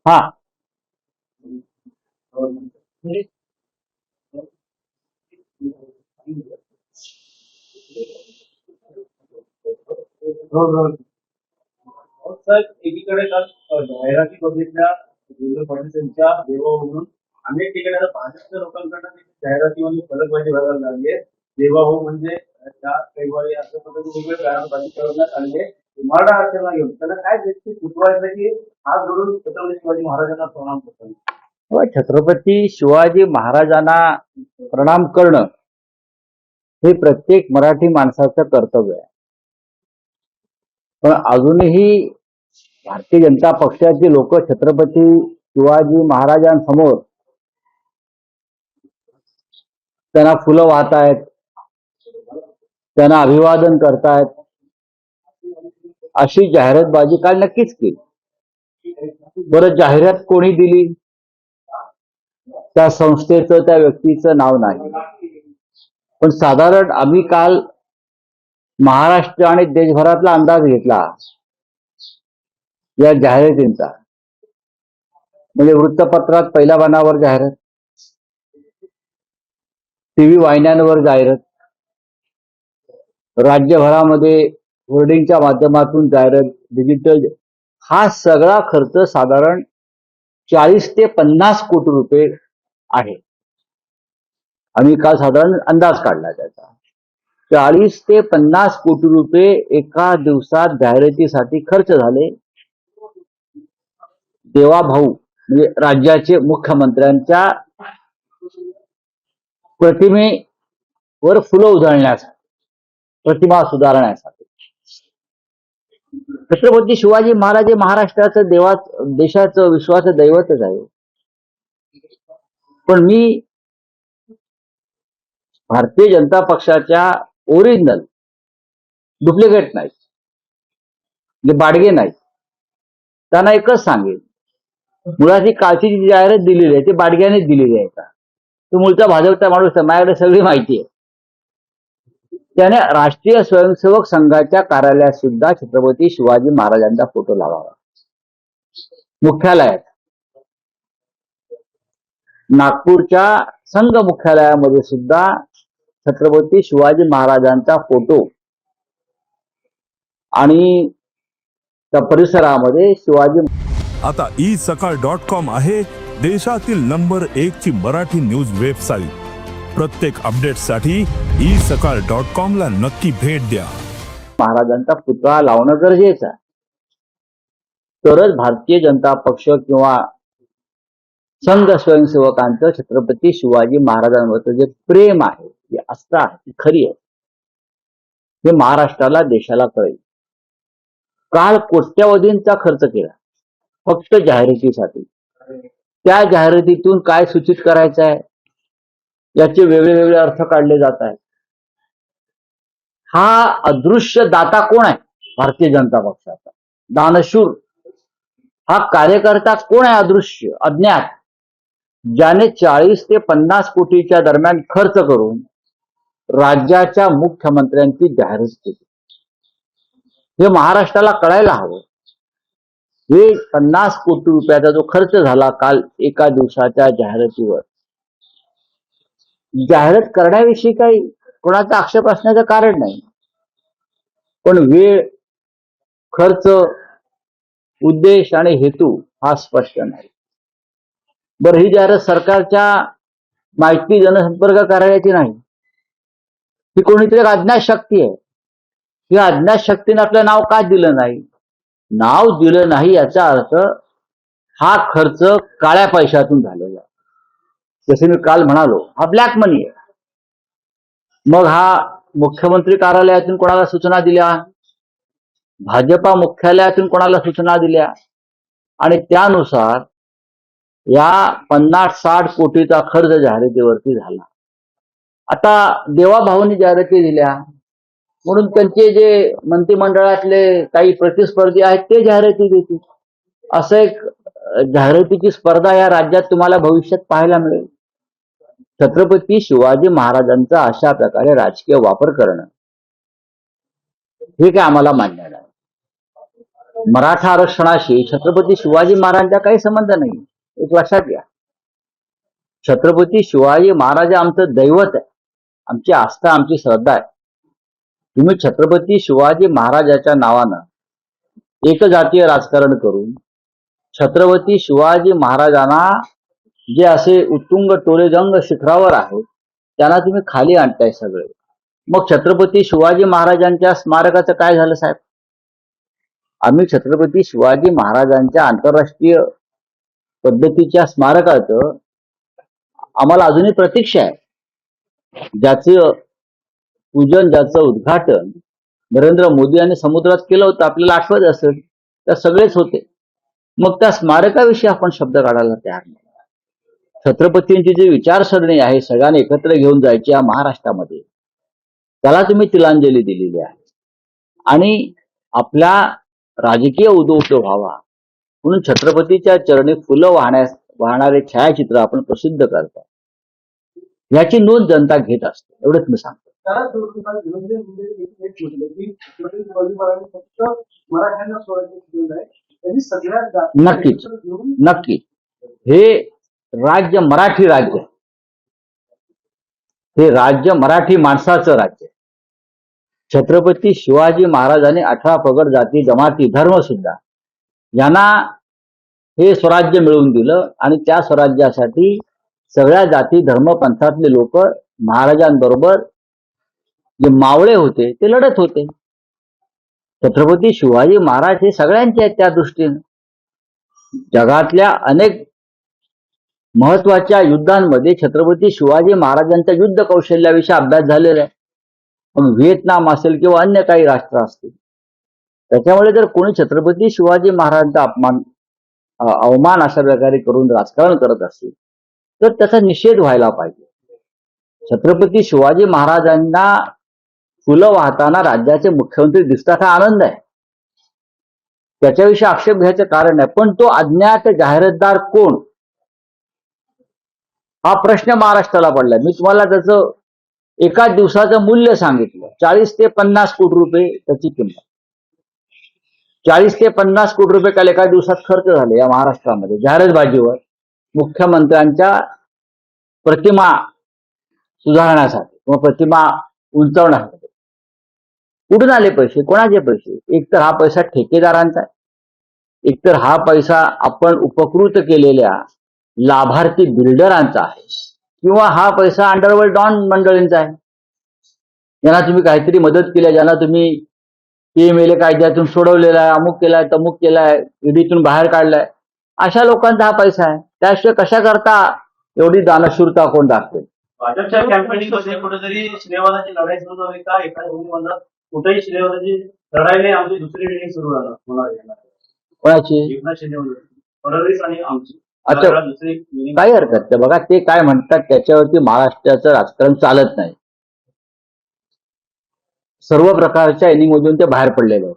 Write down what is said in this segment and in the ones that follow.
हा. साहेब, एकीकडे काल जाहिराती बघितल्या देवेंद्र फडणवीस यांच्या देवाहून अनेक ठिकाणी आता भाजपच्या लोकांकडनं जाहिरातीमध्ये फलकबाजी व्हायला लागली आहे. देवाभाऊ म्हणजे त्या कैवारी अशा पद्धतीने वेगवेगळे जाहिरातबाजी करण्यात आली आहे. मराठा आरक्षणाला घेऊन त्याला काय व्यक्ती सुचवायचं की हात जोडून छत्रपती शिवाजी महाराजांना प्रणाम करतात. छत्रपती शिवाजी महाराजांना प्रणाम करणं हे प्रत्येक मराठी माणसाचं कर्तव्य आहे. पण अजूनही भारतीय जनता पक्षाचे लोक छत्रपती शिवाजी महाराजांसमोर त्यांना फुलं वाहतायत, त्यांना अभिवादन करतायत, अशी जाहिरातबाजी काल नक्कीच केली. बरं, जाहिरात कोणी दिली? त्या संस्थेचं, त्या व्यक्तीचं नाव नाही. पण साधारण आम्ही काल महाराष्ट्र आणि देशभरातला अंदाज घेतला या जाहिरातींचा. म्हणजे वृत्तपत्रात पहिल्या पानावर जाहिरात, टीव्ही वाहिन्यांवर जाहिरात, राज्यभरामध्ये होर्डिंगच्या माध्यमातून जाहिरात, डिजिटल, हा सगळा खर्च साधारण 40 ते 50 कोटी रुपये आहे. आम्ही काल साधारण अंदाज काढला त्याचा. 40 ते 50 कोटी रुपये एका दिवसात जाहिरातीसाठी खर्च झाले. देवाभाऊ म्हणजे राज्याचे मुख्यमंत्र्यांच्या प्रतिमेवर फुलं उधळण्यासाठी, प्रतिमा सुधारण्यासाठी. छत्रपती शिवाजी महाराज हे महाराष्ट्राचं देशाचं विश्वाचं दैवतच आहे. पण मी भारतीय जनता पक्षाच्या ओरिजिनल, डुप्लिकेट नाही, म्हणजे बाडगे नाही, त्यांना एकच सांगेल, मुळात ही कालची जी जाहिरात दिलेली आहे ती बाडग्यानेच दिलेली आहे का? तो मूळचा भाजपचा माणूस आहे, माझ्याकडे सगळी माहिती आहे. त्याने राष्ट्रीय स्वयंसेवक संघाच्या कार्यालयात सुद्धा छत्रपती शिवाजी महाराजांचा फोटो लावावा. मुख्यालयात, नागपूरच्या संघ मुख्यालयामध्ये सुद्धा छत्रपती शिवाजी महाराजांचा फोटो आणि त्या परिसरामध्ये शिवाजी. आता isakal.com आहे देशातील नंबर 1 ची मराठी न्यूज वेबसाईट. प्रत्येक अपडेटसाठी isakal.com ला नक्की भेट द्या. महाराजांचा पुतळा लावणं गरजेचं आहे. तरच भारतीय जनता पक्ष किंवा संघ स्वयंसेवकांचं छत्रपती शिवाजी महाराजांवरचं जे प्रेम आहे, जे आस्था आहे, ती खरी आहे, हे महाराष्ट्राला, देशाला कळेल. काल कोट्यवधींचा खर्च केला फक्त जाहिरातीसाठी. त्या जाहिरातीतून काय सूचित करायचं आहे याचे वेगळे अर्थ काढले जात आहेत. हा अदृश्य दाता कोण आहे? भारतीय जनता पक्षाचा दानशूर हा कार्यकर्ता कोण आहे? अदृश्य, अज्ञात, ज्याने 40 ते 50 कोटीच्या दरम्यान खर्च करून राज्याच्या मुख्यमंत्र्यांची जाहिरात केली. हे महाराष्ट्राला कळायला हवं. हे 50 कोटी रुपयाचा जो खर्च झाला काल एका दिवसाच्या जाहिरातीवर, जाहिरात करण्याविषयी काही कोणाचा आक्षेप असण्याचं कारण नाही. पण वेळ, खर्च, उद्देश आणि हेतू हा स्पष्ट नाही. बरं, ही जाहिरात सरकारच्या माहिती जनसंपर्क कार्यालयाची नाही, ही कोणीतरी अज्ञात शक्ती आहे. ही अज्ञात शक्तीने आपलं नाव का दिलं नाही? नाव दिलं नाही याचा अर्थ हा खर्च काळ्या पैशातून झालेला. जसे मी काल म्हणालो, हा ब्लॅक मनी आहे. मग हा मुख्यमंत्री कार्यालयातून कोणाला सूचना दिल्या, भाजपा मुख्यालयातून कोणाला सूचना दिल्या, आणि त्यानुसार या 50-60 कोटीचा खर्च जाहिरातीवरती झाला. आता देवाभाऊंनी जाहिराती दिल्या म्हणून त्यांचे जे मंत्रिमंडळातले काही प्रतिस्पर्धी आहेत ते जाहिराती देतील. असं एक जाहिरातीची स्पर्धा या राज्यात तुम्हाला भविष्यात पाहायला मिळेल. छत्रपती शिवाजी महाराजांचा अशा प्रकारे राजकीय वापर करणं हे काय आम्हाला मान्य नाही. मराठा आरक्षणाशी छत्रपती शिवाजी महाराजांचा काही संबंध नाही, एक लक्षात घ्या. छत्रपती शिवाजी महाराज आमचं दैवत आहे, आमची आस्था, आमची श्रद्धा आहे. तुम्ही छत्रपती शिवाजी महाराजाच्या नावानं एकजातीय राजकारण करून छत्रपती शिवाजी महाराजांना जे असे उत्तुंग टोलेजंग शिखरावर आहेत त्यांना तुम्ही खाली आणताय सगळे. मग छत्रपती शिवाजी महाराजांच्या स्मारकाचं काय झालं साहेब? आम्ही छत्रपती शिवाजी महाराजांच्या आंतरराष्ट्रीय पद्धतीच्या स्मारकाचं आम्हाला अजूनही प्रतीक्षा आहे. ज्याचं पूजन, ज्याचं उद्घाटन नरेंद्र मोदी यांनी समुद्रात केलं होतं, आपल्याला आठवत असेल, तर सगळेच होते. मग त्या स्मारकाविषयी आपण शब्द काढायला तयार नाही. छत्रपतींची जी विचारसरणी आहे सगळ्यांनी एकत्र घेऊन जायची या महाराष्ट्रामध्ये, त्याला तुम्ही तिलांजली दिलेली आहे. आणि आपल्या राजकीय उदोउदो व्हावा म्हणून छत्रपतीच्या चरणी फुलं वाहणारे छायाचित्र आपण प्रसिद्ध करतो, याची नोंद जनता घेत असते. एवढंच मी सांगतो. त्याला धनंजय मुंडे एक म्हटलं की छत्रपती शिवाजी महाराजांनी फक्त मराठ्यांना स्वराज्य दिलं नाही, त्यांनी सगळ्या जाती नक्कीच घेऊन नक्की हे राज्य मराठी राज्य, हे राज्य मराठी माणसाचं राज्य. छत्रपती शिवाजी महाराजांनी 18 पगड जाती जमाती धर्म सुद्धा यांना हे स्वराज्य मिळवून दिलं आणि त्या स्वराज्यासाठी सगळ्या जाती धर्म पंथातले लोक महाराजांबरोबर जे मावळे होते ते लढत होते. छत्रपती शिवाजी महाराज हे सगळ्यांचे आहेत. त्या दृष्टीने जगातल्या अनेक महत्वाच्या युद्धांमध्ये छत्रपती शिवाजी महाराजांच्या युद्ध कौशल्याविषयी अभ्यास झालेला आहे. मग व्हिएतनाम असेल किंवा अन्य काही राष्ट्र असतील, त्याच्यामुळे जर कोणी छत्रपती शिवाजी महाराजांचा अवमान अशा प्रकारे करून राजकारण करत असेल तर त्याचा निषेध व्हायला पाहिजे. छत्रपती शिवाजी महाराजांना फुलं वाहताना राज्याचे मुख्यमंत्री दिसतात हा आनंद आहे, त्याच्याविषयी आक्षेप घ्यायचं कारण नाही. पण तो अज्ञात जाहिरातदार कोण हा प्रश्न महाराष्ट्राला पडलाय. मी तुम्हाला त्याचं एका दिवसाचं मूल्य सांगितलं, 40 ते 50 कोटी रुपये त्याची किंमत. 40 ते 50 कोटी रुपये काल एका दिवसात खर्च झाले या महाराष्ट्रामध्ये जाहिरातबाजीवर, मुख्यमंत्र्यांच्या प्रतिमा सुधारण्यासाठी किंवा प्रतिमा उंचावण्यासाठी. कुठून आले पैसे? कोणाचे पैसे? एकतर हा पैसा ठेकेदारांचा आहे, एकतर हा पैसा आपण उपकृत केलेल्या लाभार्थी बिल्डरांचा आहे, किंवा हा पैसा अंडरवर्ल्ड डॉन मंडळींचा आहे, ज्यांना तुम्ही काहीतरी मदत केली, ज्यांना तुम्ही PMLA कायद्यातून सोडवलेला आहे, अमुक केलाय, तमुक केलाय, ईडीतून बाहेर काढलाय, अशा लोकांचा हा पैसा आहे. त्याशिवाय कशा करता एवढी दानशूरता कोण दाखवेल? भाजपच्या कॅम्पेनिंग मध्ये कुठेतरी श्रीवादाची लढाई सुरू झाली का? एखाद्या म्हणतात कुठेही श्रीवादाची लढाई नाही, आमची दुसरी रिडिंग सुरू झालं कोणाची? एकनाथ शिंदे फडणवीस आणि आमची. अच्छा, काही हरकत नाही. बघा ते काय म्हणतात त्याच्यावरती महाराष्ट्राचं राजकारण चालत नाही. सर्व प्रकारच्या इनिंगमधून ते बाहेर पडलेले आहेत.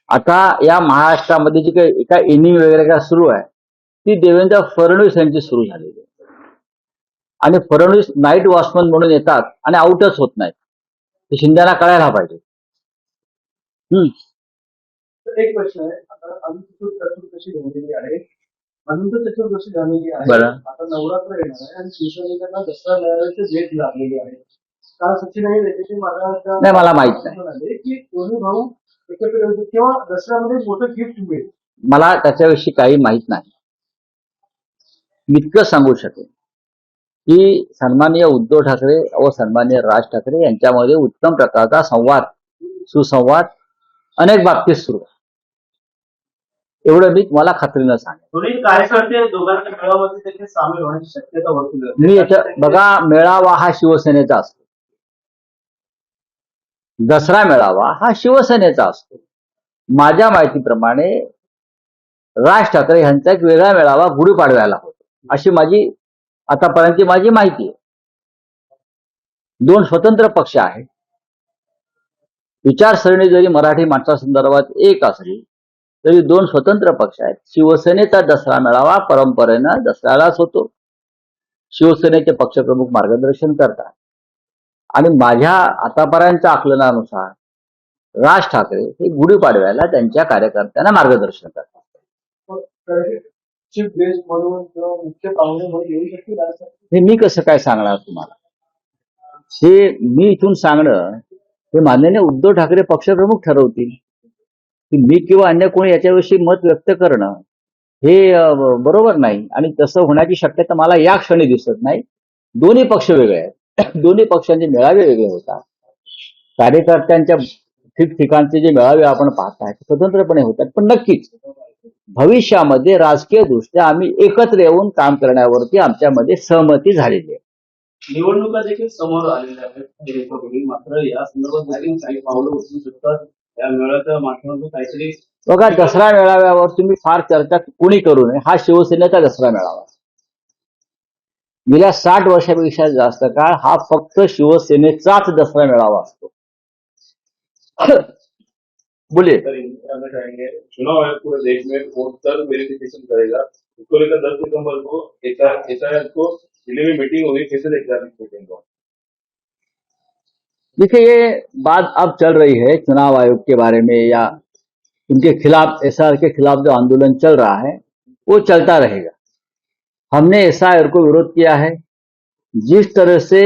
आता या महाराष्ट्रामध्ये जी काही एका इनिंग वगैरे काय सुरू आहे ती देवेंद्र फडणवीस यांची सुरू झालेली आहे. आणि फडणवीस नाईट वॉचमन म्हणून येतात आणि आउटच होत नाहीत, हे शिंदेना कळायला पाहिजे. एक प्रश्न आहे, आता अनंत चतुर्दशी झालेली आहे, अनंत चतुर्दशी झालेली आहे, बरं. आता नवरात्र येणार आहे आणि शिवसेनेला दसरा मेळाव्याचे डेट लागलेली आहे. काल सचिन आणि रेखेशी महाराष्ट्रात नाही, मला माहित नाही की दोन्ही भाऊ एकत्र येऊ किंवा दसऱ्यामध्ये मोठं गिफ्ट मिळेल. मला त्याच्याविषयी काही माहित नाही. इतकं सांगू शकेन की सन्माननीय उद्धव ठाकरे व सन्माननीय राज ठाकरे यांच्यामध्ये उत्तम प्रकारचा संवाद, सुसंवाद अनेक बाबतीत सुरू आहे. एवढं मी तुम्हाला खात्रीनं सांगेन. दोन्ही कार्यकर्ते दोघांच्या मेळाव्यामध्ये देखील सामील होण्याची शक्यता वर्तवली जाते. मी याच्या बघा, मेळावा हा शिवसेनेचा असतो, दसरा मेळावा हा शिवसेनेचा असतो. माझ्या माहितीप्रमाणे राज ठाकरे यांचा एक वेगळा मेळावा गुढीपाडव्याला होतो, अशी माझी आतापर्यंतची माझी माहिती आहे. दोन स्वतंत्र पक्ष आहेत. विचारसरणी जरी मराठी माणसासंदर्भात एक असली तरी दोन स्वतंत्र पक्ष आहेत. शिवसेनेचा दसरा मेळावा परंपरेनं दसऱ्यालाच होतो. शिवसेनेचे पक्षप्रमुख मार्गदर्शन करतात आणि माझ्या आतापर्यंतच्या आकलनानुसार राज ठाकरे हे गुढीपाडव्याला त्यांच्या कार्यकर्त्यांना मार्गदर्शन करतात. चीफ गेस्ट म्हणून किंवा मुख्य पाहुणे म्हणून येऊ शकतील असं हे मी कसं काय सांगणार तुम्हाला? हे मी इथून सांगणं हे माननीय उद्धव ठाकरे पक्षप्रमुख ठरवतील की मी किंवा अन्य कोणी याच्याविषयी मत व्यक्त करणं हे बरोबर नाही, आणि तसं होण्याची शक्यता मला या क्षणी दिसत नाही. दोन्ही पक्ष वेगळे आहेत, दोन्ही पक्षांचे मेळावे वेगळे होतात. कार्यकर्त्यांच्या ठिकठिकाणचे जे मेळावे आपण पाहताय स्वतंत्रपणे होतात, पण नक्कीच भविष्यामध्ये राजकीय दृष्ट्या आम्ही एकत्र येऊन काम करण्यावरती आमच्यामध्ये सहमती झालेली आहे. निवडणुका देखील समोर आलेल्या आहेत, मात्र या संदर्भात देखील काही पावलं उचलू शकतात. या मेळाव्याच्या माध्यमातून काहीतरी बघा, दसरा मेळाव्यावर तुम्ही फार चर्चा कोणी करू नये. हा शिवसेनेचा दसरा मेळावा गेल्या 60 वर्षापेक्षा जास्त काळ हा फक्त शिवसेनेचाच दसरा मेळावा असतो. बोलिए. सर, इनसे जानना चाहेंगे, चुनाव आयोग पूरे देश में वोटर वेरिफिकेशन करेगा, इसको लेकर 10 सितंबर को एसआईआर को दिल्ली में मीटिंग होगी, कैसे देखते हैं मीटिंग को? देखिए, ये बात अब चल रही है चुनाव आयोग के बारे में या उनके खिलाफ, एसआईआर के खिलाफ जो आंदोलन चल रहा है वो चलता रहेगा. हमने एसआईआर को विरोध किया है. जिस तरह से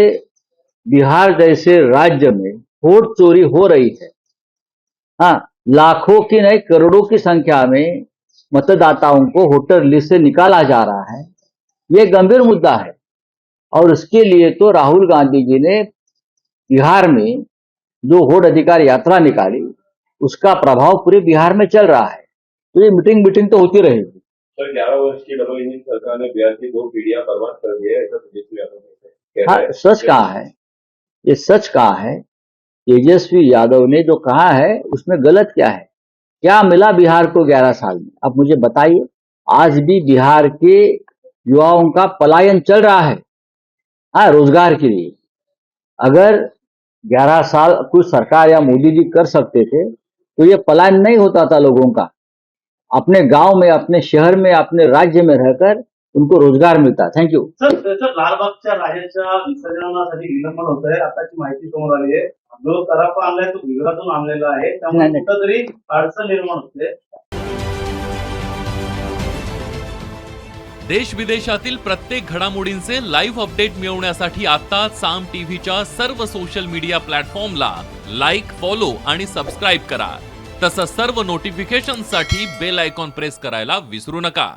बिहार जैसे राज्य में वोट चोरी हो रही है, हाँ, लाखों की नहीं करोड़ों की संख्या में मतदाताओं को वोटर लिस्ट से निकाला जा रहा है, ये गंभीर मुद्दा है. और इसके लिए तो राहुल गांधी जी ने बिहार में जो वोट अधिकार यात्रा निकाली उसका प्रभाव पूरे बिहार में चल रहा है. तो ये मीटिंग तो होती रहेगी. सर, 11 वर्ष की डबल इंजन सरकार ने बिहार की 2 पीढ़ियां बर्बाद कर दी है, ऐसा तेजस्वी यादव ने कहा हाँ, है. सच कहा है, ये सच कहा है. तेजस्वी यादव ने जो कहा है उसमें गलत क्या है? क्या मिला बिहार को 11 साल में? अब मुझे बताइए. आज भी बिहार के युवाओं का पलायन चल रहा है, हाँ, रोजगार के लिए. अगर 11 साल कुछ सरकार या मोदी जी कर सकते थे तो ये पलायन नहीं होता था लोगों का. अपने गांव में, अपने शहर में, अपने राज्य में रहकर उनको रोजगार मिलता. थँक्यू. सर, लालबागच्या राजाच्या विसर्जनासाठी विलंबन होत आहे, आताची माहिती समोर आली आहे. जो सराफा आणलाय तो गुजरातून आणलेला आहे, त्यामुळे नाही. कुठंतरी अडचण निर्माण होते. देश विदेशातील प्रत्येक घडामोडींचे लाईव्ह अपडेट मिळवण्यासाठी आता साम टीव्हीच्या सर्व सोशल मीडिया प्लॅटफॉर्मला लाईक, फॉलो आणि सबस्क्राईब करा. तसंच सर्व नोटिफिकेशनसाठी बेल आयकॉन प्रेस करायला विसरू नका.